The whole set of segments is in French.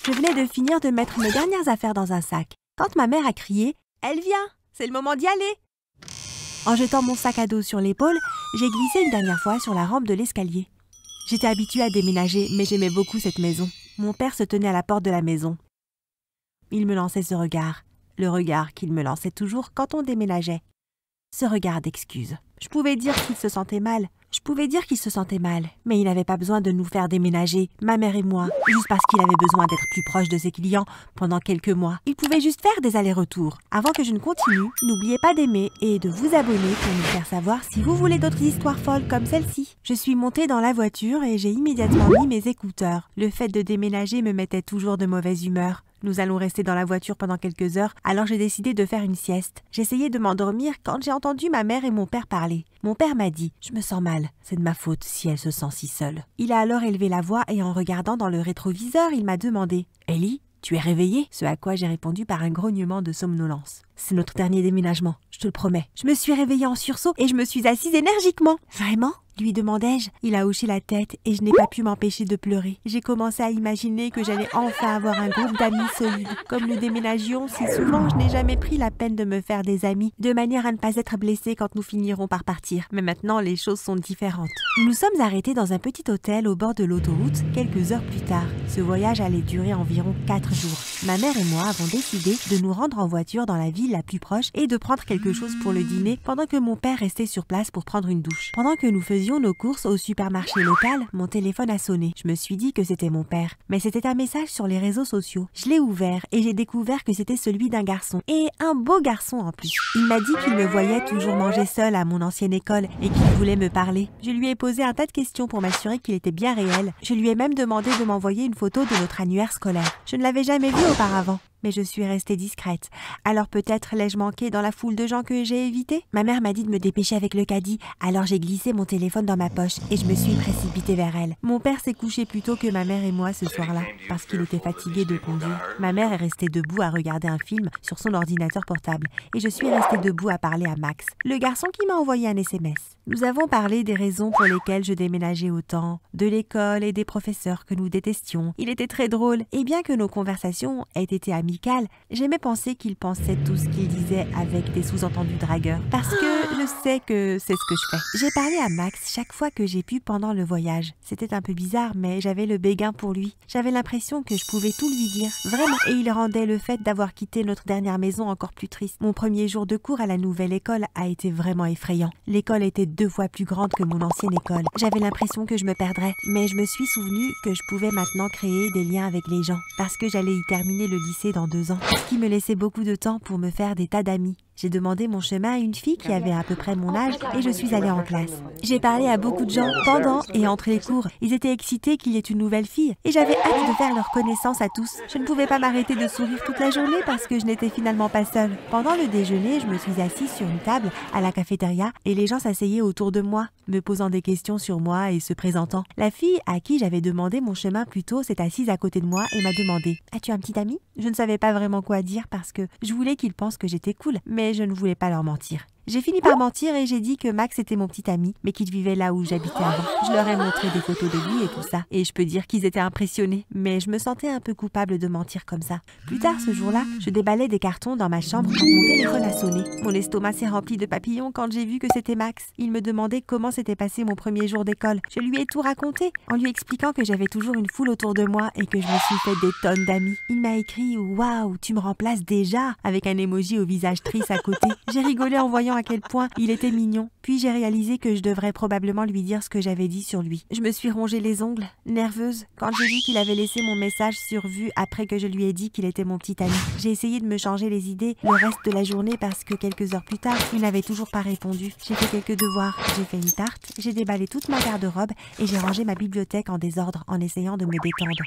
Je venais de finir de mettre mes dernières affaires dans un sac, quand ma mère a crié « Elle vient, c'est le moment d'y aller !» En jetant mon sac à dos sur l'épaule, j'ai glissé une dernière fois sur la rampe de l'escalier. J'étais habituée à déménager, mais j'aimais beaucoup cette maison. Mon père se tenait à la porte de la maison. Il me lançait ce regard, le regard qu'il me lançait toujours quand on déménageait. Ce regard d'excuse. Je pouvais dire qu'il se sentait mal. Mais il n'avait pas besoin de nous faire déménager, ma mère et moi, juste parce qu'il avait besoin d'être plus proche de ses clients pendant quelques mois. Il pouvait juste faire des allers-retours. Avant que je ne continue, n'oubliez pas d'aimer et de vous abonner pour nous faire savoir si vous voulez d'autres histoires folles comme celle-ci. Je suis montée dans la voiture et j'ai immédiatement mis mes écouteurs. Le fait de déménager me mettait toujours de mauvaise humeur. Nous allons rester dans la voiture pendant quelques heures, alors j'ai décidé de faire une sieste. J'essayais de m'endormir quand j'ai entendu ma mère et mon père parler. Mon père m'a dit « Je me sens mal, c'est de ma faute si elle se sent si seule ». Il a alors élevé la voix et en regardant dans le rétroviseur, il m'a demandé « Ellie, tu es réveillée ?» Ce à quoi j'ai répondu par un grognement de somnolence. « C'est notre dernier déménagement, je te le promets. » Je me suis réveillée en sursaut et je me suis assise énergiquement. « Vraiment ?» lui demandai-je. Il a hoché la tête et je n'ai pas pu m'empêcher de pleurer. J'ai commencé à imaginer que j'allais enfin avoir un groupe d'amis solides. Comme nous déménagions si souvent, je n'ai jamais pris la peine de me faire des amis, de manière à ne pas être blessée quand nous finirons par partir. Mais maintenant, les choses sont différentes. Nous nous sommes arrêtés dans un petit hôtel au bord de l'autoroute quelques heures plus tard. Ce voyage allait durer environ 4 jours. Ma mère et moi avons décidé de nous rendre en voiture dans la ville la plus proche et de prendre quelque chose pour le dîner pendant que mon père restait sur place pour prendre une douche. Pendant que nous faisions nos courses au supermarché local, mon téléphone a sonné. Je me suis dit que c'était mon père, mais c'était un message sur les réseaux sociaux. Je l'ai ouvert et j'ai découvert que c'était celui d'un garçon, et un beau garçon en plus. Il m'a dit qu'il me voyait toujours manger seul à mon ancienne école et qu'il voulait me parler. Je lui ai posé un tas de questions pour m'assurer qu'il était bien réel. Je lui ai même demandé de m'envoyer une photo de notre annuaire scolaire. Je ne l'avais jamais vu auparavant. Mais je suis restée discrète. Alors peut-être l'ai-je manqué dans la foule de gens que j'ai évité? Ma mère m'a dit de me dépêcher avec le caddie, alors j'ai glissé mon téléphone dans ma poche et je me suis précipitée vers elle. Mon père s'est couché plus tôt que ma mère et moi ce soir-là, parce qu'il était fatigué de conduire. Ma mère est restée debout à regarder un film sur son ordinateur portable et je suis restée debout à parler à Max, le garçon qui m'a envoyé un SMS. Nous avons parlé des raisons pour lesquelles je déménageais autant, de l'école et des professeurs que nous détestions. Il était très drôle, et bien que nos conversations aient été amicales, j'aimais penser qu'il pensait tout ce qu'il disait avec des sous-entendus dragueurs, parce que je sais que c'est ce que je fais. J'ai parlé à Max chaque fois que j'ai pu pendant le voyage. C'était un peu bizarre, mais j'avais le béguin pour lui. J'avais l'impression que je pouvais tout lui dire, vraiment, et il rendait le fait d'avoir quitté notre dernière maison encore plus triste. Mon premier jour de cours à la nouvelle école a été vraiment effrayant. L'école était 2 fois plus grande que mon ancienne école. J'avais l'impression que je me perdrais, mais je me suis souvenu que je pouvais maintenant créer des liens avec les gens, parce que j'allais y terminer le lycée dans 2 ans, ce qui me laissait beaucoup de temps pour me faire des tas d'amis. J'ai demandé mon chemin à une fille qui avait à peu près mon âge et je suis allée en classe. J'ai parlé à beaucoup de gens pendant et entre les cours. Ils étaient excités qu'il y ait une nouvelle fille et j'avais hâte de faire leur connaissance à tous. Je ne pouvais pas m'arrêter de sourire toute la journée parce que je n'étais finalement pas seule. Pendant le déjeuner, je me suis assise sur une table à la cafétéria et les gens s'asseyaient autour de moi, me posant des questions sur moi et se présentant. La fille à qui j'avais demandé mon chemin plus tôt s'est assise à côté de moi et m'a demandé « As-tu un petit ami ?» Je ne savais pas vraiment quoi dire parce que je voulais qu'ils pensent que j'étais cool, mais je ne voulais pas leur mentir. J'ai fini par mentir et j'ai dit que Max était mon petit ami, mais qu'il vivait là où j'habitais avant. Je leur ai montré des photos de lui et tout ça, et je peux dire qu'ils étaient impressionnés, mais je me sentais un peu coupable de mentir comme ça. Plus tard ce jour-là, je déballais des cartons dans ma chambre quand mon téléphone a sonné. Mon estomac s'est rempli de papillons quand j'ai vu que c'était Max. Il me demandait comment s'était passé mon premier jour d'école. Je lui ai tout raconté, en lui expliquant que j'avais toujours une foule autour de moi et que je me suis fait des tonnes d'amis. Il m'a écrit « Waouh, tu me remplaces déjà !» avec un emoji au visage triste à côté. J'ai rigolé en voyant à quel point il était mignon. Puis j'ai réalisé que je devrais probablement lui dire ce que j'avais dit sur lui. Je me suis rongé les ongles, nerveuse, quand j'ai vu qu'il avait laissé mon message sur vue après que je lui ai dit qu'il était mon petit ami. J'ai essayé de me changer les idées le reste de la journée parce que quelques heures plus tard, il n'avait toujours pas répondu. J'ai fait quelques devoirs, j'ai fait une tarte, j'ai déballé toute ma garde-robe et j'ai rangé ma bibliothèque en désordre en essayant de me détendre.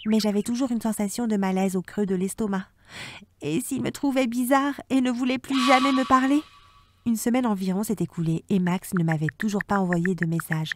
Mais j'avais toujours une sensation de malaise au creux de l'estomac. Et s'il me trouvait bizarre et ne voulait plus jamais me parler? Une semaine environ s'est écoulée et Max ne m'avait toujours pas envoyé de message.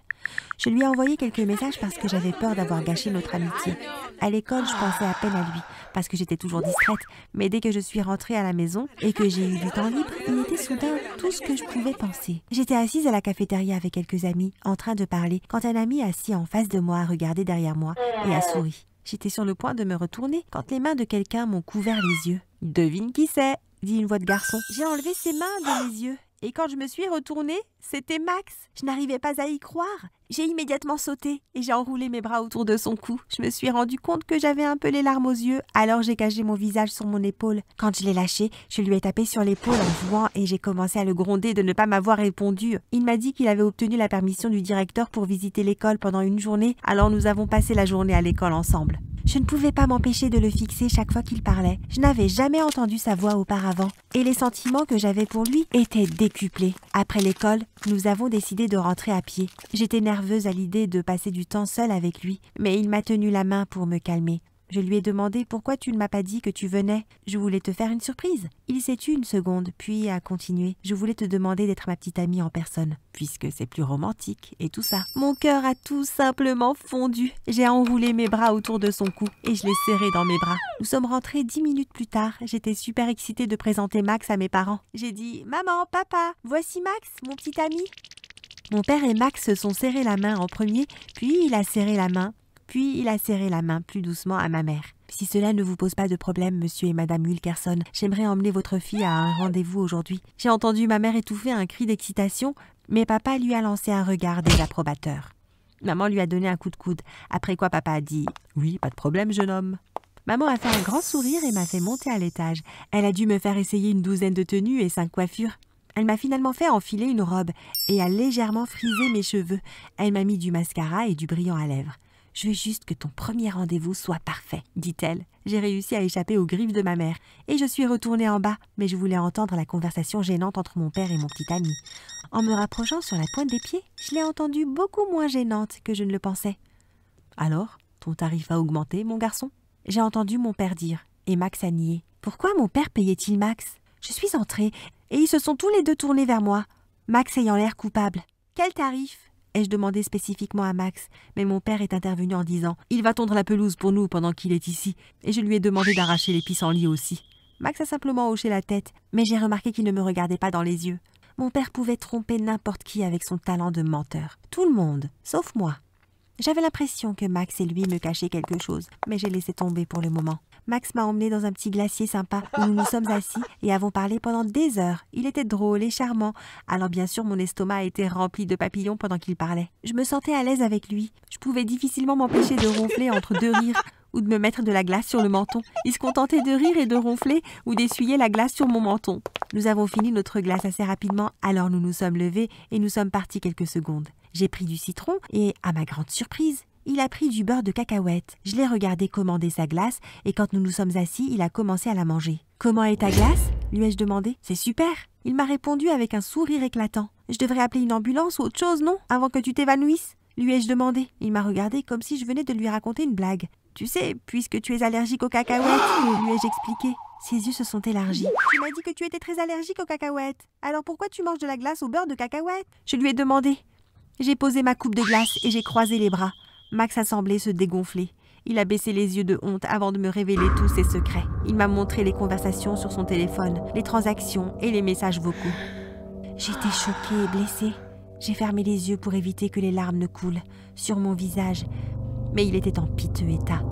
Je lui ai envoyé quelques messages parce que j'avais peur d'avoir gâché notre amitié. À l'école, je pensais à peine à lui parce que j'étais toujours distraite. Mais dès que je suis rentrée à la maison et que j'ai eu du temps libre, il était soudain tout ce que je pouvais penser. J'étais assise à la cafétéria avec quelques amis, en train de parler, quand un ami assis en face de moi a regardé derrière moi et a souri. J'étais sur le point de me retourner quand les mains de quelqu'un m'ont couvert les yeux. « Devine qui c'est ?» dit une voix de garçon. J'ai enlevé ses mains de mes yeux. Et quand je me suis retournée, c'était Max. Je n'arrivais pas à y croire. J'ai immédiatement sauté et j'ai enroulé mes bras autour de son cou. Je me suis rendu compte que j'avais un peu les larmes aux yeux, alors j'ai caché mon visage sur mon épaule. Quand je l'ai lâché, je lui ai tapé sur l'épaule en jouant et j'ai commencé à le gronder de ne pas m'avoir répondu. Il m'a dit qu'il avait obtenu la permission du directeur pour visiter l'école pendant une journée, alors nous avons passé la journée à l'école ensemble. Je ne pouvais pas m'empêcher de le fixer chaque fois qu'il parlait. Je n'avais jamais entendu sa voix auparavant et les sentiments que j'avais pour lui étaient décuplés. Après l'école, nous avons décidé de rentrer à pied. J'étais nerveuse à l'idée de passer du temps seule avec lui, mais il m'a tenu la main pour me calmer. Je lui ai demandé pourquoi tu ne m'as pas dit que tu venais. Je voulais te faire une surprise. Il s'est tu une seconde, puis a continué. Je voulais te demander d'être ma petite amie en personne, puisque c'est plus romantique et tout ça. Mon cœur a tout simplement fondu. J'ai enroulé mes bras autour de son cou et je l'ai serré dans mes bras. Nous sommes rentrés 10 minutes plus tard. J'étais super excitée de présenter Max à mes parents. J'ai dit « Maman, papa, voici Max, mon petit ami ». Mon père et Max se sont serrés la main en premier, puis il a serré la main plus doucement à ma mère. Si cela ne vous pose pas de problème, monsieur et madame Wilkerson, j'aimerais emmener votre fille à un rendez-vous aujourd'hui. J'ai entendu ma mère étouffer un cri d'excitation, mais papa lui a lancé un regard désapprobateur. Maman lui a donné un coup de coude, après quoi papa a dit « Oui, pas de problème, jeune homme ». Maman a fait un grand sourire et m'a fait monter à l'étage. Elle a dû me faire essayer une douzaine de tenues et 5 coiffures. Elle m'a finalement fait enfiler une robe et a légèrement frisé mes cheveux. Elle m'a mis du mascara et du brillant à lèvres. « Je veux juste que ton premier rendez-vous soit parfait, » dit-elle. J'ai réussi à échapper aux griffes de ma mère et je suis retournée en bas, mais je voulais entendre la conversation gênante entre mon père et mon petit ami. En me rapprochant sur la pointe des pieds, je l'ai entendue beaucoup moins gênante que je ne le pensais. « Alors, ton tarif a augmenté, mon garçon ?» J'ai entendu mon père dire, et Max a nié. Pourquoi mon père payait-il Max? Je suis entrée et ils se sont tous les deux tournés vers moi, Max ayant l'air coupable. « Quel tarif ?» ai-je demandé spécifiquement à Max, mais mon père est intervenu en disant « Il va tondre la pelouse pour nous pendant qu'il est ici. » Et je lui ai demandé d'arracher les pissenlits aussi. Max a simplement hoché la tête, mais j'ai remarqué qu'il ne me regardait pas dans les yeux. Mon père pouvait tromper n'importe qui avec son talent de menteur. Tout le monde, sauf moi. J'avais l'impression que Max et lui me cachaient quelque chose, mais j'ai laissé tomber pour le moment. Max m'a emmené dans un petit glacier sympa où nous nous sommes assis et avons parlé pendant des heures. Il était drôle et charmant. Alors bien sûr, mon estomac a été rempli de papillons pendant qu'il parlait. Je me sentais à l'aise avec lui. Je pouvais difficilement m'empêcher de ronfler entre deux rires ou de me mettre de la glace sur le menton. Il se contentait de rire et de ronfler ou d'essuyer la glace sur mon menton. Nous avons fini notre glace assez rapidement, alors nous nous sommes levés et nous sommes partis quelques secondes. J'ai pris du citron et, à ma grande surprise, il a pris du beurre de cacahuète. Je l'ai regardé commander sa glace et quand nous nous sommes assis, il a commencé à la manger. « Comment est ta glace ?» lui ai-je demandé. « C'est super !» Il m'a répondu avec un sourire éclatant. « Je devrais appeler une ambulance ou autre chose, non? Avant que tu t'évanouisses ?» lui ai-je demandé. Il m'a regardé comme si je venais de lui raconter une blague. « Tu sais, puisque tu es allergique aux cacahuètes, » lui ai-je expliqué. Ses yeux se sont élargis. « Tu m'as dit que tu étais très allergique aux cacahuètes. Alors pourquoi tu manges de la glace au beurre de cacahuète ?» Je lui ai demandé. J'ai posé ma coupe de glace et j'ai croisé les bras. Max a semblé se dégonfler. Il a baissé les yeux de honte avant de me révéler tous ses secrets. Il m'a montré les conversations sur son téléphone, les transactions et les messages vocaux. J'étais choquée et blessée. J'ai fermé les yeux pour éviter que les larmes ne coulent sur mon visage. Mais il était en piteux état.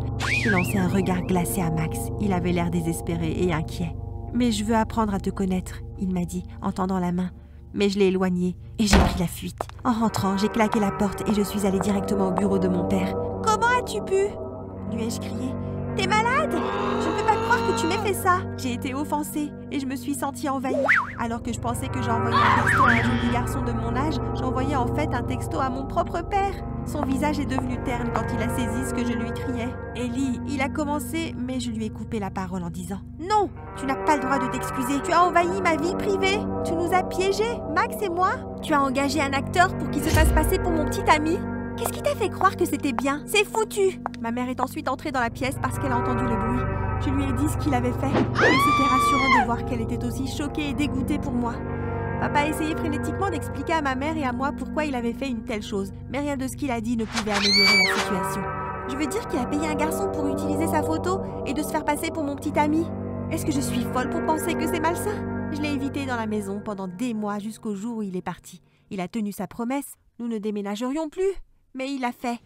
J'ai lancé un regard glacé à Max. Il avait l'air désespéré et inquiet. « Mais je veux apprendre à te connaître », il m'a dit en tendant la main. Mais je l'ai éloigné et j'ai pris la fuite. En rentrant, j'ai claqué la porte et je suis allée directement au bureau de mon père. « Comment as-tu pu ?» lui ai-je crié. « T'es malade? Je ne peux pas croire que tu m'aies fait ça !» J'ai été offensée et je me suis sentie envahie. Alors que je pensais que j'envoyais un texto à un joli garçon de mon âge, j'envoyais en fait un texto à mon propre père. Son visage est devenu terne quand il a saisi ce que je lui criais. « Ellie, il a commencé, mais je lui ai coupé la parole en disant « Non, tu n'as pas le droit de t'excuser. Tu as envahi ma vie privée. Tu nous as piégés, Max et moi. Tu as engagé un acteur pour qu'il se fasse passer pour mon petit ami. Qu'est-ce qui t'a fait croire que c'était bien? C'est foutu !» Ma mère est ensuite entrée dans la pièce parce qu'elle a entendu le bruit. Je lui ai dit ce qu'il avait fait. Et c'était rassurant de voir qu'elle était aussi choquée et dégoûtée pour moi. Papa a essayé frénétiquement d'expliquer à ma mère et à moi pourquoi il avait fait une telle chose, mais rien de ce qu'il a dit ne pouvait améliorer la situation. Je veux dire qu'il a payé un garçon pour utiliser sa photo et de se faire passer pour mon petit ami. Est-ce que je suis folle pour penser que c'est malsain? Je l'ai évité dans la maison pendant des mois jusqu'au jour où il est parti. Il a tenu sa promesse, nous ne déménagerions plus, mais il l'a fait.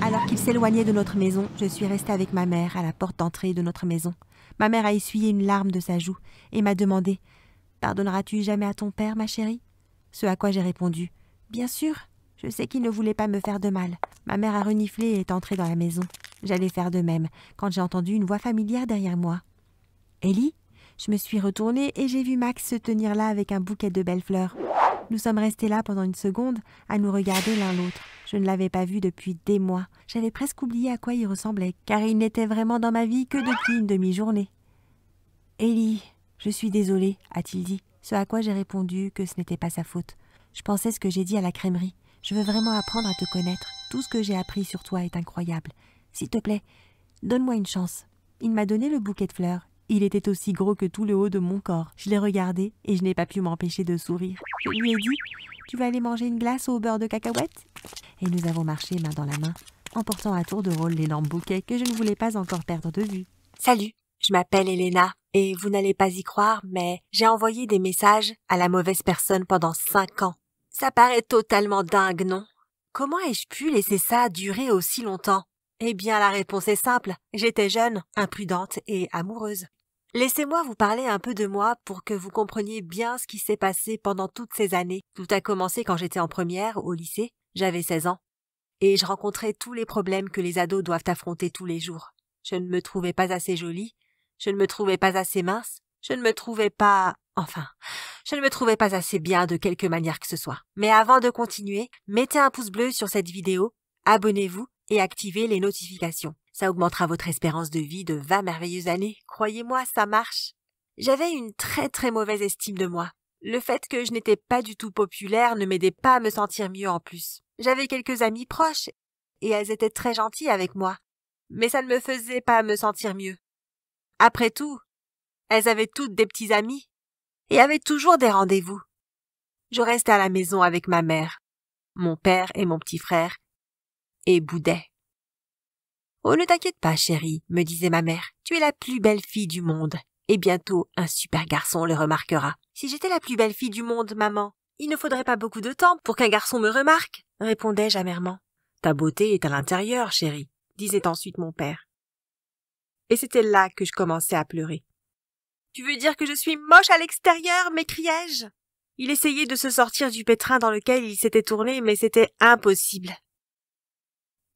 Alors qu'il s'éloignait de notre maison, je suis restée avec ma mère à la porte d'entrée de notre maison. Ma mère a essuyé une larme de sa joue et m'a demandé « Pardonneras-tu jamais à ton père, ma chérie ?» Ce à quoi j'ai répondu « Bien sûr, je sais qu'il ne voulait pas me faire de mal. » Ma mère a reniflé et est entrée dans la maison. J'allais faire de même quand j'ai entendu une voix familière derrière moi. « Ellie ?» Je me suis retournée et j'ai vu Max se tenir là avec un bouquet de belles fleurs. Nous sommes restés là pendant une seconde à nous regarder l'un l'autre. Je ne l'avais pas vu depuis des mois. J'avais presque oublié à quoi il ressemblait, car il n'était vraiment dans ma vie que depuis une demi-journée. « Ellie, je suis désolée, a-t-il dit, ce à quoi j'ai répondu que ce n'était pas sa faute. Je pensais ce que j'ai dit à la crèmerie. Je veux vraiment apprendre à te connaître. Tout ce que j'ai appris sur toi est incroyable. S'il te plaît, donne-moi une chance. » Il m'a donné le bouquet de fleurs. Il était aussi gros que tout le haut de mon corps. Je l'ai regardé et je n'ai pas pu m'empêcher de sourire. Je lui ai dit « Tu vas aller manger une glace au beurre de cacahuète ?» Et nous avons marché main dans la main, emportant à tour de rôle l'énorme bouquet que je ne voulais pas encore perdre de vue. « Salut, je m'appelle Elena et vous n'allez pas y croire, mais j'ai envoyé des messages à la mauvaise personne pendant 5 ans. Ça paraît totalement dingue, non? Comment ai-je pu laisser ça durer aussi longtemps? Eh bien, la réponse est simple. J'étais jeune, imprudente et amoureuse. Laissez-moi vous parler un peu de moi pour que vous compreniez bien ce qui s'est passé pendant toutes ces années. Tout a commencé quand j'étais en première, au lycée. J'avais 16 ans. Et je rencontrais tous les problèmes que les ados doivent affronter tous les jours. Je ne me trouvais pas assez jolie. Je ne me trouvais pas assez mince. Je ne me trouvais pas... je ne me trouvais pas assez bien de quelque manière que ce soit. Mais avant de continuer, mettez un pouce bleu sur cette vidéo, abonnez-vous et activez les notifications. Ça augmentera votre espérance de vie de 20 merveilleuses années. Croyez-moi, ça marche. J'avais une très très mauvaise estime de moi. Le fait que je n'étais pas du tout populaire ne m'aidait pas à me sentir mieux en plus. J'avais quelques amies proches et elles étaient très gentilles avec moi. Mais ça ne me faisait pas me sentir mieux. Après tout, elles avaient toutes des petits amis et avaient toujours des rendez-vous. Je restais à la maison avec ma mère, mon père et mon petit frère et boudais. « Oh, ne t'inquiète pas, chérie, me disait ma mère. Tu es la plus belle fille du monde. Et bientôt, un super garçon le remarquera. »« Si j'étais la plus belle fille du monde, maman, il ne faudrait pas beaucoup de temps pour qu'un garçon me remarque, » répondais-je amèrement. « Ta beauté est à l'intérieur, chérie, » disait ensuite mon père. Et c'était là que je commençais à pleurer. « Tu veux dire que je suis moche à l'extérieur » m'écriai-je. Il essayait de se sortir du pétrin dans lequel il s'était tourné, mais c'était impossible.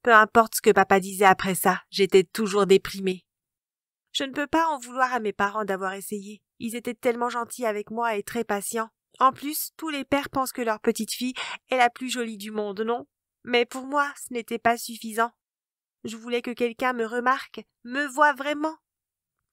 Peu importe ce que papa disait après ça, j'étais toujours déprimée. Je ne peux pas en vouloir à mes parents d'avoir essayé. Ils étaient tellement gentils avec moi et très patients. En plus, tous les pères pensent que leur petite fille est la plus jolie du monde, non? Mais pour moi, ce n'était pas suffisant. Je voulais que quelqu'un me remarque, me voie vraiment.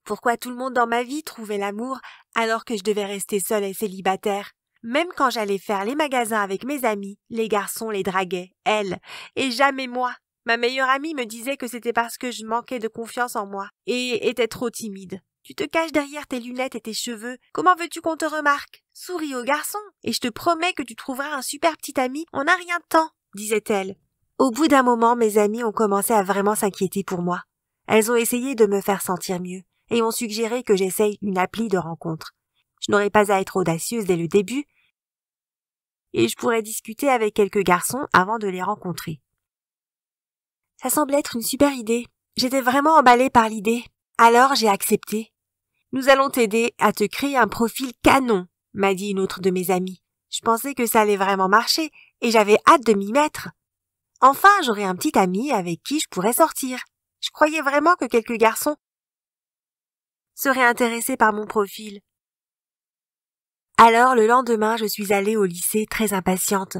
Pourquoi tout le monde dans ma vie trouvait l'amour alors que je devais rester seule et célibataire? Même quand j'allais faire les magasins avec mes amis, les garçons les draguaient, elles, et jamais moi. Ma meilleure amie me disait que c'était parce que je manquais de confiance en moi et étais trop timide. « Tu te caches derrière tes lunettes et tes cheveux. Comment veux-tu qu'on te remarque? Souris aux garçons et je te promets que tu trouveras un super petit ami en un rien de temps, » disait-elle. Au bout d'un moment, mes amies ont commencé à vraiment s'inquiéter pour moi. Elles ont essayé de me faire sentir mieux et ont suggéré que j'essaye une appli de rencontre. Je n'aurais pas à être audacieuse dès le début et je pourrais discuter avec quelques garçons avant de les rencontrer. Ça semblait être une super idée. J'étais vraiment emballée par l'idée. Alors j'ai accepté. « Nous allons t'aider à te créer un profil canon », m'a dit une autre de mes amies. Je pensais que ça allait vraiment marcher et j'avais hâte de m'y mettre. Enfin, j'aurais un petit ami avec qui je pourrais sortir. Je croyais vraiment que quelques garçons seraient intéressés par mon profil. Alors le lendemain, je suis allée au lycée très impatiente.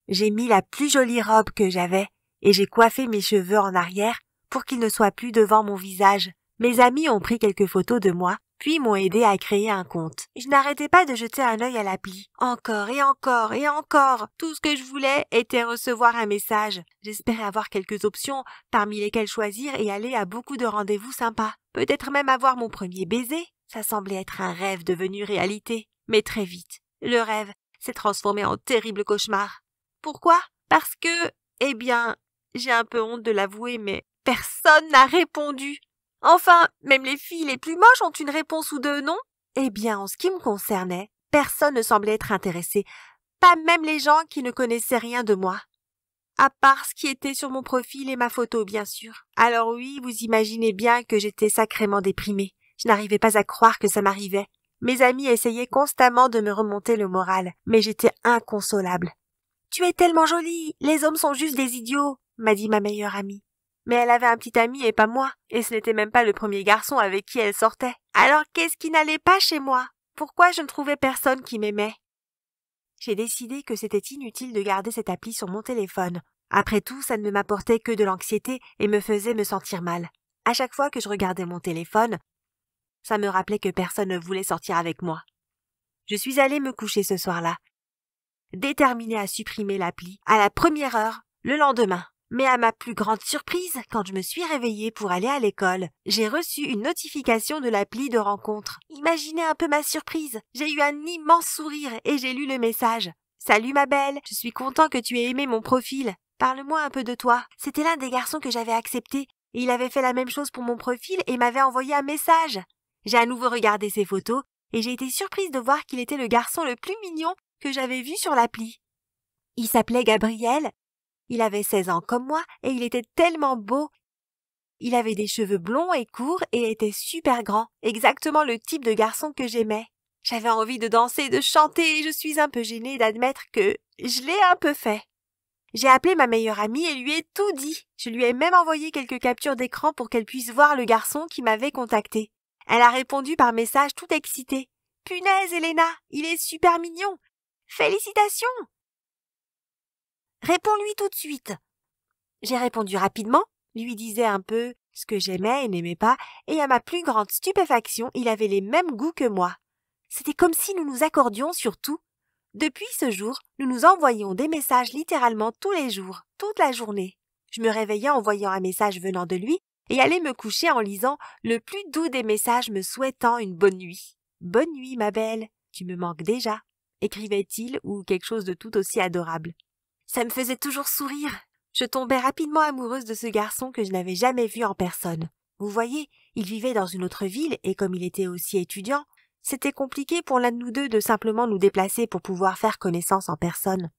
J'ai mis la plus jolie robe que j'avais et j'ai coiffé mes cheveux en arrière pour qu'ils ne soient plus devant mon visage. Mes amis ont pris quelques photos de moi, puis m'ont aidé à créer un compte. Je n'arrêtais pas de jeter un œil à l'appli. Encore et encore et encore. Tout ce que je voulais était recevoir un message. J'espérais avoir quelques options, parmi lesquelles choisir et aller à beaucoup de rendez-vous sympas. Peut-être même avoir mon premier baiser. Ça semblait être un rêve devenu réalité. Mais très vite, le rêve s'est transformé en terrible cauchemar. Pourquoi? Parce que, j'ai un peu honte de l'avouer, mais personne n'a répondu. Enfin, même les filles les plus moches ont une réponse ou deux, non? En ce qui me concernait, personne ne semblait être intéressé, pas même les gens qui ne connaissaient rien de moi. À part ce qui était sur mon profil et ma photo, bien sûr. Alors oui, vous imaginez bien que j'étais sacrément déprimée. Je n'arrivais pas à croire que ça m'arrivait. Mes amis essayaient constamment de me remonter le moral, mais j'étais inconsolable. « Tu es tellement jolie, les hommes sont juste des idiots », m'a dit ma meilleure amie. Mais elle avait un petit ami et pas moi, et ce n'était même pas le premier garçon avec qui elle sortait. Alors qu'est-ce qui n'allait pas chez moi? Pourquoi je ne trouvais personne qui m'aimait? J'ai décidé que c'était inutile de garder cette appli sur mon téléphone. Après tout, ça ne m'apportait que de l'anxiété et me faisait me sentir mal. À chaque fois que je regardais mon téléphone, ça me rappelait que personne ne voulait sortir avec moi. Je suis allée me coucher ce soir-là, déterminée à supprimer l'appli à la première heure le lendemain. Mais à ma plus grande surprise, quand je me suis réveillée pour aller à l'école, j'ai reçu une notification de l'appli de rencontre. Imaginez un peu ma surprise. J'ai eu un immense sourire et j'ai lu le message. « Salut ma belle, je suis content que tu aies aimé mon profil. Parle-moi un peu de toi. » C'était l'un des garçons que j'avais accepté et il avait fait la même chose pour mon profil et m'avait envoyé un message. J'ai à nouveau regardé ses photos et j'ai été surprise de voir qu'il était le garçon le plus mignon que j'avais vu sur l'appli. Il s'appelait Gabriel. Il avait 16 ans comme moi et il était tellement beau. Il avait des cheveux blonds et courts et était super grand, exactement le type de garçon que j'aimais. J'avais envie de danser et de chanter et je suis un peu gênée d'admettre que je l'ai un peu fait. J'ai appelé ma meilleure amie et lui ai tout dit. Je lui ai même envoyé quelques captures d'écran pour qu'elle puisse voir le garçon qui m'avait contactée. Elle a répondu par message toute excitée. « Punaise, Elena, il est super mignon. Félicitations !» Réponds-lui tout de suite. J'ai répondu rapidement, lui disais un peu ce que j'aimais et n'aimais pas, et à ma plus grande stupéfaction, il avait les mêmes goûts que moi. C'était comme si nous nous accordions sur tout. Depuis ce jour, nous nous envoyions des messages littéralement tous les jours, toute la journée. Je me réveillais en voyant un message venant de lui et allais me coucher en lisant le plus doux des messages me souhaitant une bonne nuit. « Bonne nuit, ma belle, tu me manques déjà », écrivait-il ou quelque chose de tout aussi adorable. Ça me faisait toujours sourire. Je tombais rapidement amoureuse de ce garçon que je n'avais jamais vu en personne. Vous voyez, il vivait dans une autre ville et comme il était aussi étudiant, c'était compliqué pour l'un de nous deux de simplement nous déplacer pour pouvoir faire connaissance en personne.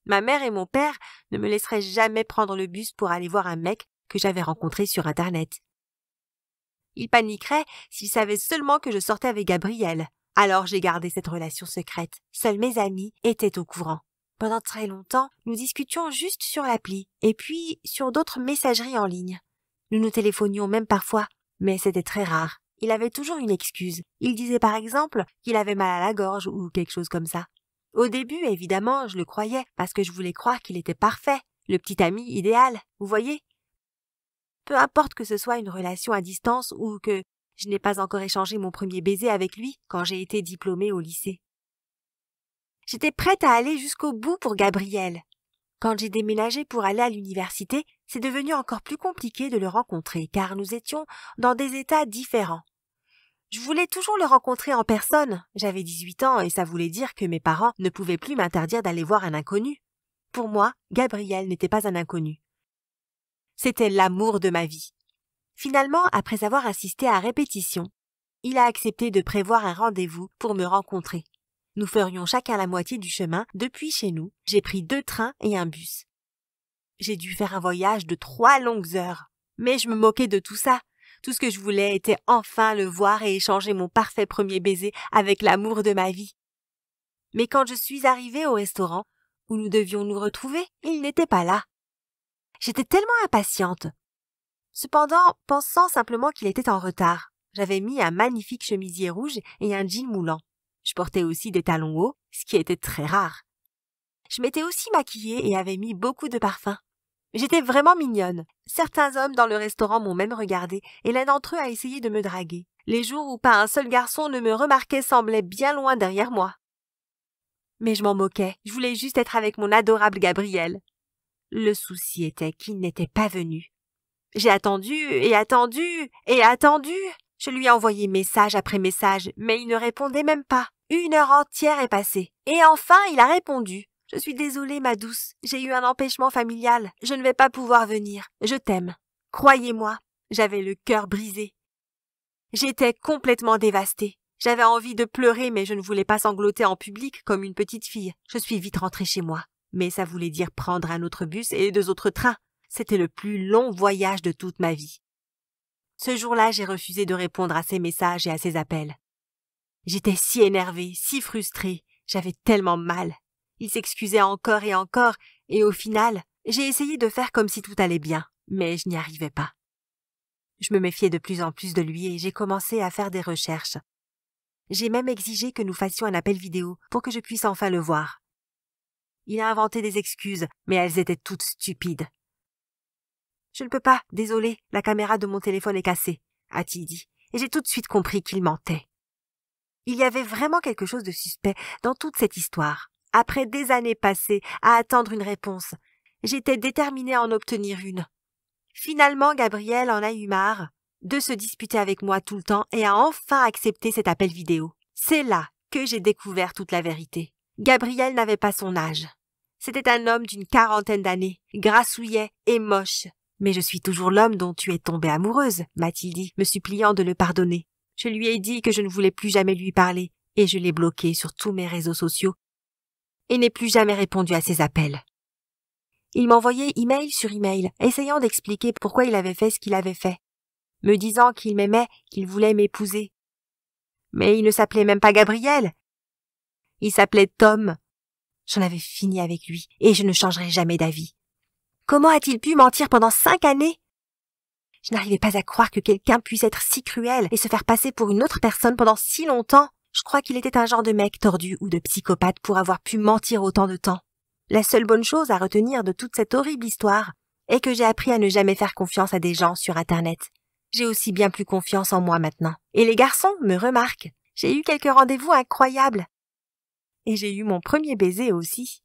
Ma mère et mon père ne me laisseraient jamais prendre le bus pour aller voir un mec que j'avais rencontré sur Internet. Ils paniqueraient s'ils savaient seulement que je sortais avec Gabriel. Alors j'ai gardé cette relation secrète. Seuls mes amis étaient au courant. Pendant très longtemps, nous discutions juste sur l'appli, et puis sur d'autres messageries en ligne. Nous nous téléphonions même parfois, mais c'était très rare. Il avait toujours une excuse. Il disait par exemple qu'il avait mal à la gorge ou quelque chose comme ça. Au début, évidemment, je le croyais, parce que je voulais croire qu'il était parfait, le petit ami idéal, vous voyez. Peu importe que ce soit une relation à distance ou que je n'ai pas encore échangé mon premier baiser avec lui quand j'ai été diplômée au lycée. J'étais prête à aller jusqu'au bout pour Gabriel. Quand j'ai déménagé pour aller à l'université, c'est devenu encore plus compliqué de le rencontrer car nous étions dans des états différents. Je voulais toujours le rencontrer en personne. J'avais 18 ans et ça voulait dire que mes parents ne pouvaient plus m'interdire d'aller voir un inconnu. Pour moi, Gabriel n'était pas un inconnu. C'était l'amour de ma vie. Finalement, après avoir insisté à répétition, il a accepté de prévoir un rendez-vous pour me rencontrer. Nous ferions chacun la moitié du chemin depuis chez nous. J'ai pris 2 trains et un bus. J'ai dû faire un voyage de 3 longues heures. Mais je me moquais de tout ça. Tout ce que je voulais était enfin le voir et échanger mon parfait premier baiser avec l'amour de ma vie. Mais quand je suis arrivée au restaurant où nous devions nous retrouver, il n'était pas là. J'étais tellement impatiente. Cependant, pensant simplement qu'il était en retard, j'avais mis un magnifique chemisier rouge et un jean moulant. Je portais aussi des talons hauts, ce qui était très rare. Je m'étais aussi maquillée et avais mis beaucoup de parfum. J'étais vraiment mignonne. Certains hommes dans le restaurant m'ont même regardée et l'un d'entre eux a essayé de me draguer. Les jours où pas un seul garçon ne me remarquait semblaient bien loin derrière moi. Mais je m'en moquais, je voulais juste être avec mon adorable Gabriel. Le souci était qu'il n'était pas venu. J'ai attendu et attendu et attendu. Je lui ai envoyé message après message, mais il ne répondait même pas. 1 heure entière est passée. Et enfin, il a répondu. « Je suis désolée, ma douce. J'ai eu un empêchement familial. Je ne vais pas pouvoir venir. Je t'aime. Croyez-moi, j'avais le cœur brisé. J'étais complètement dévastée. J'avais envie de pleurer, mais je ne voulais pas sangloter en public comme une petite fille. Je suis vite rentrée chez moi. mais ça voulait dire prendre un autre bus et 2 autres trains. C'était le plus long voyage de toute ma vie. Ce jour-là, j'ai refusé de répondre à ses messages et à ses appels. J'étais si énervée, si frustrée, j'avais tellement mal. Il s'excusait encore, et au final, j'ai essayé de faire comme si tout allait bien, mais je n'y arrivais pas. Je me méfiais de plus en plus de lui et j'ai commencé à faire des recherches. J'ai même exigé que nous fassions un appel vidéo pour que je puisse enfin le voir. Il a inventé des excuses, mais elles étaient toutes stupides. « Je ne peux pas, désolé, la caméra de mon téléphone est cassée », a-t-il dit, et j'ai tout de suite compris qu'il mentait. Il y avait vraiment quelque chose de suspect dans toute cette histoire. Après des années passées à attendre une réponse, j'étais déterminée à en obtenir une. Finalement, Gabriel en a eu marre de se disputer avec moi tout le temps et a enfin accepté cet appel vidéo. C'est là que j'ai découvert toute la vérité. Gabriel n'avait pas son âge. C'était un homme d'une 40aine d'années, grassouillet et moche. « Mais je suis toujours l'homme dont tu es tombée amoureuse », m'a-t-il dit, me suppliant de le pardonner. Je lui ai dit que je ne voulais plus jamais lui parler et je l'ai bloqué sur tous mes réseaux sociaux et n'ai plus jamais répondu à ses appels. Il m'envoyait email sur email, essayant d'expliquer pourquoi il avait fait ce qu'il avait fait, me disant qu'il m'aimait, qu'il voulait m'épouser. Mais il ne s'appelait même pas Gabriel. Il s'appelait Tom. J'en avais fini avec lui et je ne changerai jamais d'avis. Comment a-t-il pu mentir pendant 5 années? Je n'arrivais pas à croire que quelqu'un puisse être si cruel et se faire passer pour une autre personne pendant si longtemps. Je crois qu'il était un genre de mec tordu ou de psychopathe pour avoir pu mentir autant de temps. La seule bonne chose à retenir de toute cette horrible histoire est que j'ai appris à ne jamais faire confiance à des gens sur Internet. J'ai aussi bien plus confiance en moi maintenant. Et les garçons me remarquent. J'ai eu quelques rendez-vous incroyables. Et j'ai eu mon premier baiser aussi.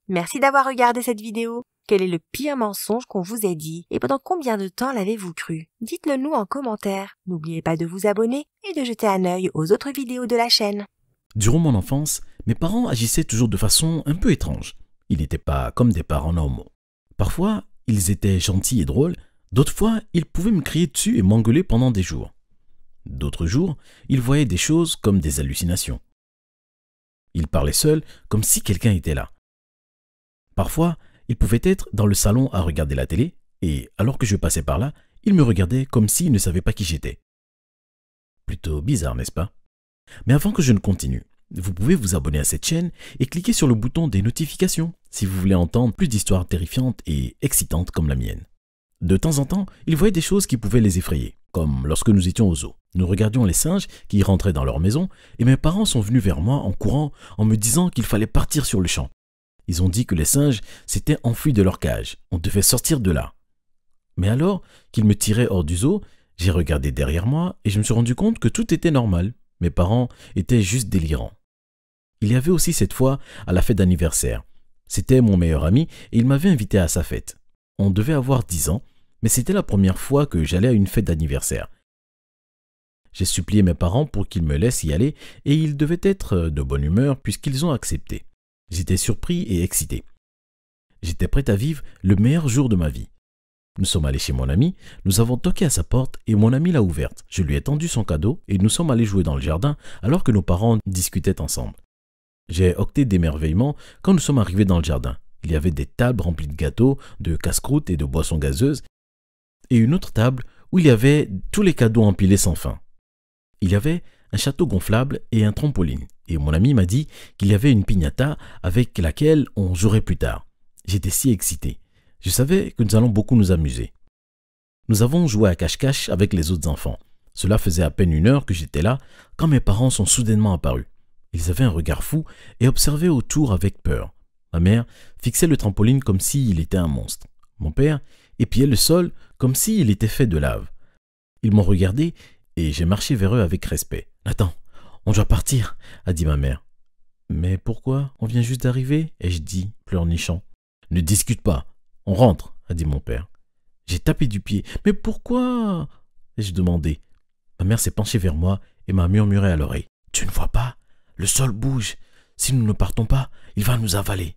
Merci d'avoir regardé cette vidéo. Quel est le pire mensonge qu'on vous ait dit et pendant combien de temps l'avez-vous cru? Dites-le nous en commentaire. N'oubliez pas de vous abonner et de jeter un œil aux autres vidéos de la chaîne. Durant mon enfance, mes parents agissaient toujours de façon un peu étrange. Ils n'étaient pas comme des parents normaux. Parfois, ils étaient gentils et drôles. D'autres fois, ils pouvaient me crier dessus et m'engueuler pendant des jours. D'autres jours, ils voyaient des choses comme des hallucinations. Ils parlaient seuls comme si quelqu'un était là. Parfois, ils pouvaient être dans le salon à regarder la télé et alors que je passais par là, ils me regardaient comme s'ils ne savaient pas qui j'étais. Plutôt bizarre, n'est-ce pas? Mais avant que je ne continue, vous pouvez vous abonner à cette chaîne et cliquer sur le bouton des notifications si vous voulez entendre plus d'histoires terrifiantes et excitantes comme la mienne. De temps en temps, ils voyaient des choses qui pouvaient les effrayer, comme lorsque nous étions au zoo. Nous regardions les singes qui rentraient dans leur maison et mes parents sont venus vers moi en courant en me disant qu'il fallait partir sur le champ. Ils ont dit que les singes s'étaient enfuis de leur cage. On devait sortir de là. Mais alors qu'ils me tiraient hors du zoo, j'ai regardé derrière moi et je me suis rendu compte que tout était normal. Mes parents étaient juste délirants. Il y avait aussi cette fois à la fête d'anniversaire. C'était mon meilleur ami et il m'avait invité à sa fête. On devait avoir 10 ans, mais c'était la première fois que j'allais à une fête d'anniversaire. J'ai supplié mes parents pour qu'ils me laissent y aller et ils devaient être de bonne humeur puisqu'ils ont accepté. J'étais surpris et excité. J'étais prêt à vivre le meilleur jour de ma vie. Nous sommes allés chez mon ami, nous avons toqué à sa porte et mon ami l'a ouverte. Je lui ai tendu son cadeau et nous sommes allés jouer dans le jardin alors que nos parents discutaient ensemble. J'ai octé d'émerveillement quand nous sommes arrivés dans le jardin. Il y avait des tables remplies de gâteaux, de casse-croûtes et de boissons gazeuses et une autre table où il y avait tous les cadeaux empilés sans fin. Il y avait un château gonflable et un trampoline. Et mon ami m'a dit qu'il y avait une piñata avec laquelle on jouerait plus tard. J'étais si excité. Je savais que nous allons beaucoup nous amuser. Nous avons joué à cache-cache avec les autres enfants. Cela faisait à peine 1 heure que j'étais là quand mes parents sont soudainement apparus. Ils avaient un regard fou et observaient autour avec peur. Ma mère fixait le trampoline comme s'il était un monstre. Mon père épiait le sol comme s'il était fait de lave. Ils m'ont regardé et j'ai marché vers eux avec respect. « Attends, on doit partir » a dit ma mère. « Mais pourquoi? On vient juste d'arriver » ai-je dit, pleurnichant. « Ne discute pas, on rentre » a dit mon père. J'ai tapé du pied. « Mais pourquoi » ai-je demandé. Ma mère s'est penchée vers moi et m'a murmuré à l'oreille. « Tu ne vois pas? Le sol bouge. Si nous ne partons pas, il va nous avaler. »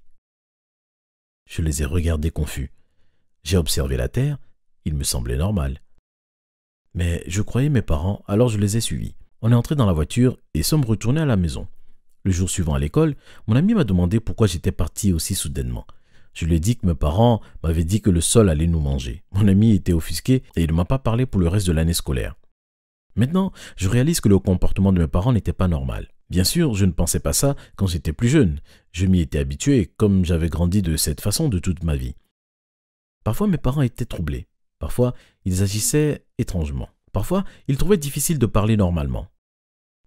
Je les ai regardés confus. J'ai observé la terre, il me semblait normal. Mais je croyais mes parents, alors je les ai suivis. On est entré dans la voiture et sommes retournés à la maison. Le jour suivant à l'école, mon ami m'a demandé pourquoi j'étais parti aussi soudainement. Je lui ai dit que mes parents m'avaient dit que le sol allait nous manger. Mon ami était offusqué et il ne m'a pas parlé pour le reste de l'année scolaire. Maintenant, je réalise que le comportement de mes parents n'était pas normal. Bien sûr, je ne pensais pas ça quand j'étais plus jeune. Je m'y étais habitué, comme j'avais grandi de cette façon de toute ma vie. Parfois, mes parents étaient troublés. Parfois, ils agissaient étrangement. Parfois, ils trouvaient difficile de parler normalement.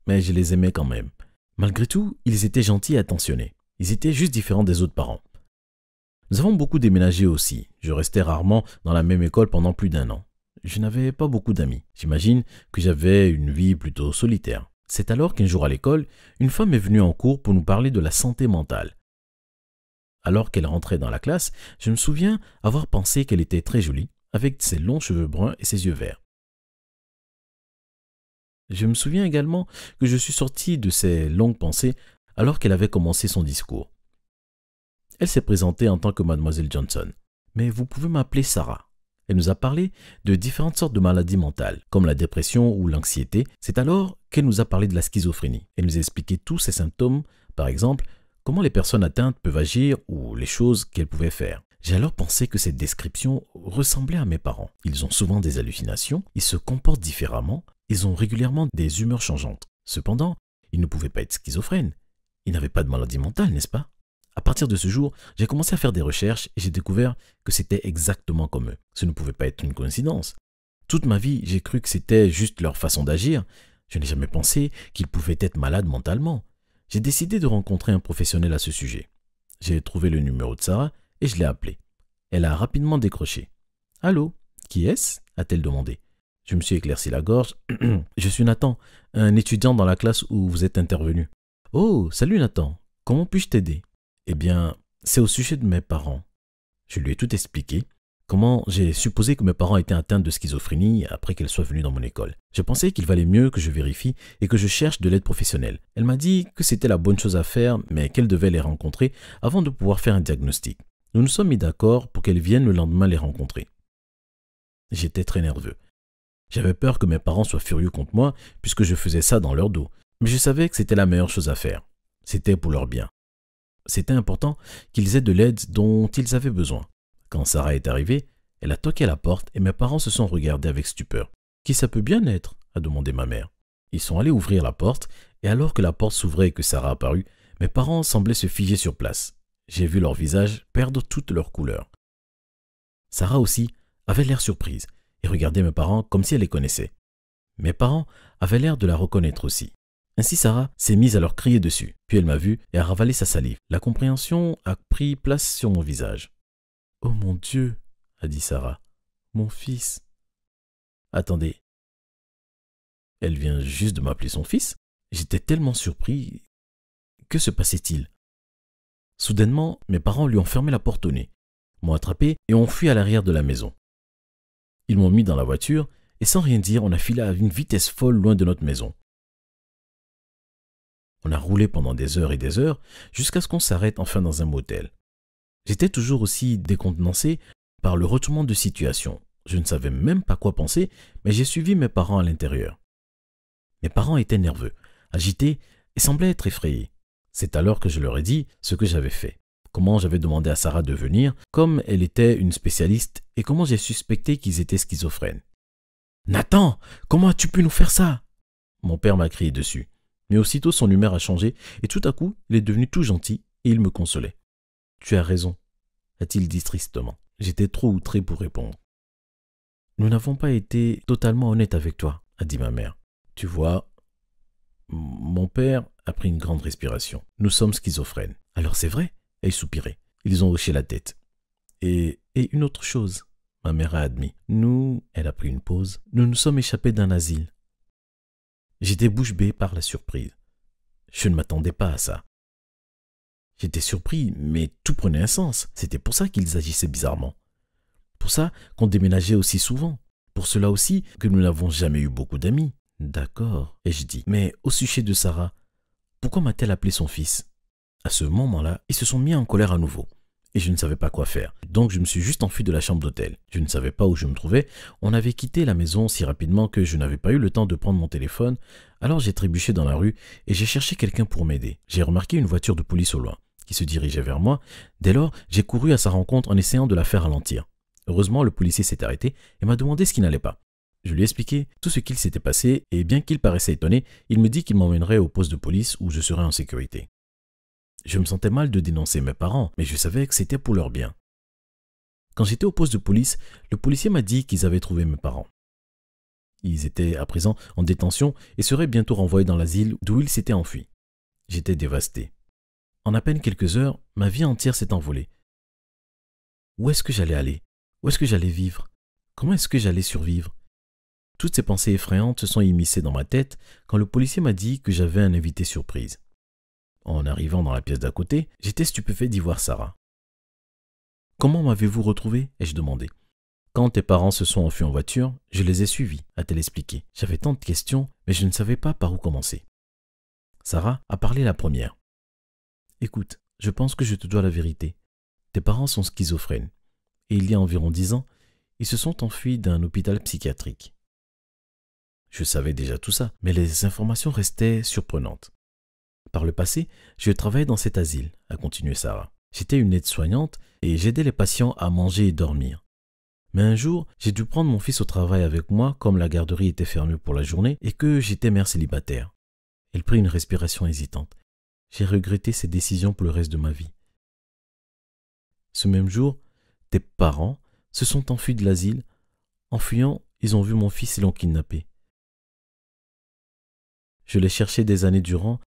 Mais je les aimais quand même. Malgré tout, ils étaient gentils et attentionnés. Ils étaient juste différents des autres parents. Nous avons beaucoup déménagé aussi. Je restais rarement dans la même école pendant plus d'1 an. Je n'avais pas beaucoup d'amis. J'imagine que j'avais une vie plutôt solitaire. C'est alors qu'un jour à l'école, une femme est venue en cours pour nous parler de la santé mentale. Alors qu'elle rentrait dans la classe, je me souviens avoir pensé qu'elle était très jolie, avec ses longs cheveux bruns et ses yeux verts. Je me souviens également que je suis sorti de ces longues pensées alors qu'elle avait commencé son discours. Elle s'est présentée en tant que Mademoiselle Johnson. Mais vous pouvez m'appeler Sarah. Elle nous a parlé de différentes sortes de maladies mentales, comme la dépression ou l'anxiété. C'est alors qu'elle nous a parlé de la schizophrénie. Elle nous a expliqué tous ces symptômes, par exemple, comment les personnes atteintes peuvent agir ou les choses qu'elles pouvaient faire. J'ai alors pensé que cette description ressemblait à mes parents. Ils ont souvent des hallucinations, ils se comportent différemment, ils ont régulièrement des humeurs changeantes. Cependant, ils ne pouvaient pas être schizophrènes. Ils n'avaient pas de maladie mentale, n'est-ce pas? À partir de ce jour, j'ai commencé à faire des recherches et j'ai découvert que c'était exactement comme eux. Ce ne pouvait pas être une coïncidence. Toute ma vie, j'ai cru que c'était juste leur façon d'agir. Je n'ai jamais pensé qu'ils pouvaient être malades mentalement. J'ai décidé de rencontrer un professionnel à ce sujet. J'ai trouvé le numéro de Sarah et je l'ai appelée. Elle a rapidement décroché. « Allô, qui est-ce » a-t-elle demandé. Je me suis éclairci la gorge. « Je suis Nathan, un étudiant dans la classe où vous êtes intervenu. »« Oh, salut Nathan, comment puis-je t'aider ?» Eh bien, c'est au sujet de mes parents. Je lui ai tout expliqué, comment j'ai supposé que mes parents étaient atteints de schizophrénie après qu'elle soit venue dans mon école. Je pensais qu'il valait mieux que je vérifie et que je cherche de l'aide professionnelle. Elle m'a dit que c'était la bonne chose à faire, mais qu'elle devait les rencontrer avant de pouvoir faire un diagnostic. Nous nous sommes mis d'accord pour qu'elle vienne le lendemain les rencontrer. J'étais très nerveux. J'avais peur que mes parents soient furieux contre moi puisque je faisais ça dans leur dos, mais je savais que c'était la meilleure chose à faire. C'était pour leur bien. C'était important qu'ils aient de l'aide dont ils avaient besoin. Quand Sarah est arrivée, elle a toqué à la porte et mes parents se sont regardés avec stupeur. « Qui ça peut bien être ?» a demandé ma mère. Ils sont allés ouvrir la porte et alors que la porte s'ouvrait et que Sarah apparut, mes parents semblaient se figer sur place. J'ai vu leur visage perdre toute leur couleur. Sarah aussi avait l'air surprise et regardait mes parents comme si elle les connaissait. Mes parents avaient l'air de la reconnaître aussi. Ainsi Sarah s'est mise à leur crier dessus, puis elle m'a vu et a ravalé sa salive. La compréhension a pris place sur mon visage. « Oh mon Dieu !» a dit Sarah. « Mon fils !» Attendez. Elle vient juste de m'appeler son fils? J'étais tellement surpris. Que se passait-il? Soudainement, mes parents lui ont fermé la porte au nez, m'ont attrapé et ont fui à l'arrière de la maison. Ils m'ont mis dans la voiture et sans rien dire, on a filé à une vitesse folle loin de notre maison. On a roulé pendant des heures et des heures jusqu'à ce qu'on s'arrête enfin dans un motel. J'étais toujours aussi décontenancé par le retournement de situation. Je ne savais même pas quoi penser, mais j'ai suivi mes parents à l'intérieur. Mes parents étaient nerveux, agités et semblaient être effrayés. C'est alors que je leur ai dit ce que j'avais fait, comment j'avais demandé à Sarah de venir, comme elle était une spécialiste et comment j'ai suspecté qu'ils étaient schizophrènes. « Nathan, comment as-tu pu nous faire ça ?» Mon père m'a crié dessus. Mais aussitôt son humeur a changé et tout à coup, il est devenu tout gentil et il me consolait. « Tu as raison », a-t-il dit tristement. J'étais trop outré pour répondre. « Nous n'avons pas été totalement honnêtes avec toi », a dit ma mère. « Tu vois, mon père a pris une grande respiration. Nous sommes schizophrènes. »« Alors c'est vrai ?» Elle soupirait. Ils ont hoché la tête. « Et une autre chose, ma mère a admis. Nous, elle a pris une pause, nous nous sommes échappés d'un asile. » J'étais bouche bée par la surprise. Je ne m'attendais pas à ça. J'étais surpris, mais tout prenait un sens. C'était pour ça qu'ils agissaient bizarrement. Pour ça qu'on déménageait aussi souvent. Pour cela aussi que nous n'avons jamais eu beaucoup d'amis. D'accord, ai-je dit. Mais au sujet de Sarah, pourquoi m'a-t-elle appelé son fils? À ce moment-là, ils se sont mis en colère à nouveau. Et je ne savais pas quoi faire. Donc je me suis juste enfui de la chambre d'hôtel. Je ne savais pas où je me trouvais. On avait quitté la maison si rapidement que je n'avais pas eu le temps de prendre mon téléphone. Alors j'ai trébuché dans la rue et j'ai cherché quelqu'un pour m'aider. J'ai remarqué une voiture de police au loin. qui se dirigeait vers moi. Dès lors, j'ai couru à sa rencontre en essayant de la faire ralentir. Heureusement, le policier s'est arrêté et m'a demandé ce qui n'allait pas. Je lui ai expliqué tout ce qu'il s'était passé et bien qu'il paraissait étonné, il me dit qu'il m'emmènerait au poste de police où je serais en sécurité. Je me sentais mal de dénoncer mes parents, mais je savais que c'était pour leur bien. Quand j'étais au poste de police, le policier m'a dit qu'ils avaient trouvé mes parents. Ils étaient à présent en détention et seraient bientôt renvoyés dans l'asile d'où ils s'étaient enfuis. J'étais dévasté. En à peine quelques heures, ma vie entière s'est envolée. Où est-ce que j'allais aller? Où est-ce que j'allais vivre? Comment est-ce que j'allais survivre? Toutes ces pensées effrayantes se sont immiscées dans ma tête quand le policier m'a dit que j'avais un invité surprise. En arrivant dans la pièce d'à côté, j'étais stupéfait d'y voir Sarah. « Comment m'avez-vous retrouvé ?» ai-je demandé. « Quand tes parents se sont enfuis en voiture, je les ai suivis » a-t-elle expliqué. J'avais tant de questions, mais je ne savais pas par où commencer. Sarah a parlé la première. « Écoute, je pense que je te dois la vérité. Tes parents sont schizophrènes. Et il y a environ 10 ans, ils se sont enfuis d'un hôpital psychiatrique. » Je savais déjà tout ça, mais les informations restaient surprenantes. « Par le passé, je travaillais dans cet asile » a continué Sarah. J'étais une aide-soignante et j'aidais les patients à manger et dormir. Mais un jour, j'ai dû prendre mon fils au travail avec moi comme la garderie était fermée pour la journée et que j'étais mère célibataire. Elle prit une respiration hésitante. J'ai regretté cette décision pour le reste de ma vie. Ce même jour, tes parents se sont enfuis de l'asile. En fuyant, ils ont vu mon fils et l'ont kidnappé. Je l'ai cherché des années durant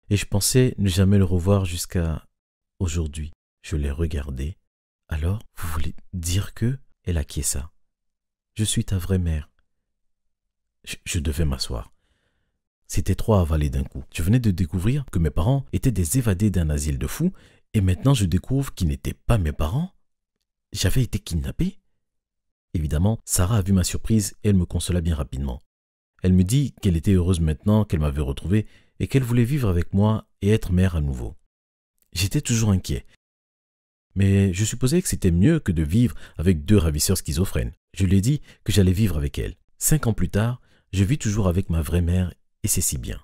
et je pensais ne jamais le revoir jusqu'à aujourd'hui. Je l'ai regardé. Alors, vous voulez dire que... Elle acquiesça. Je suis ta vraie mère. Je devais m'asseoir. C'était trop avalé d'un coup. Je venais de découvrir que mes parents étaient des évadés d'un asile de fous et maintenant je découvre qu'ils n'étaient pas mes parents. J'avais été kidnappé. Évidemment, Sarah a vu ma surprise et elle me consola bien rapidement. Elle me dit qu'elle était heureuse maintenant qu'elle m'avait retrouvé et qu'elle voulait vivre avec moi et être mère à nouveau. J'étais toujours inquiet. Mais je supposais que c'était mieux que de vivre avec 2 ravisseurs schizophrènes. Je lui ai dit que j'allais vivre avec elle. 5 ans plus tard, je vis toujours avec ma vraie mère et c'est si bien.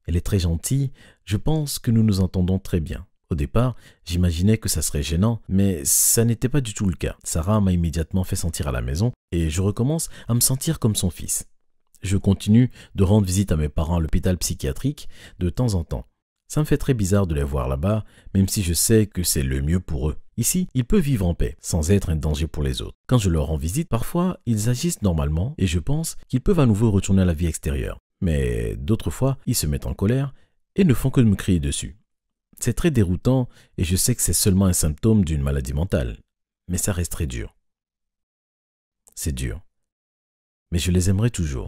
Elle est très gentille, je pense que nous nous entendons très bien. Au départ, j'imaginais que ça serait gênant, mais ça n'était pas du tout le cas. Sarah m'a immédiatement fait sentir à la maison et je recommence à me sentir comme son fils. Je continue de rendre visite à mes parents à l'hôpital psychiatrique de temps en temps. Ça me fait très bizarre de les voir là-bas, même si je sais que c'est le mieux pour eux. Ici, ils peuvent vivre en paix, sans être un danger pour les autres. Quand je leur rends visite, parfois, ils agissent normalement et je pense qu'ils peuvent à nouveau retourner à la vie extérieure. Mais d'autres fois, ils se mettent en colère et ne font que de me crier dessus. C'est très déroutant et je sais que c'est seulement un symptôme d'une maladie mentale. Mais ça reste très dur. C'est dur. Mais je les aimerai toujours.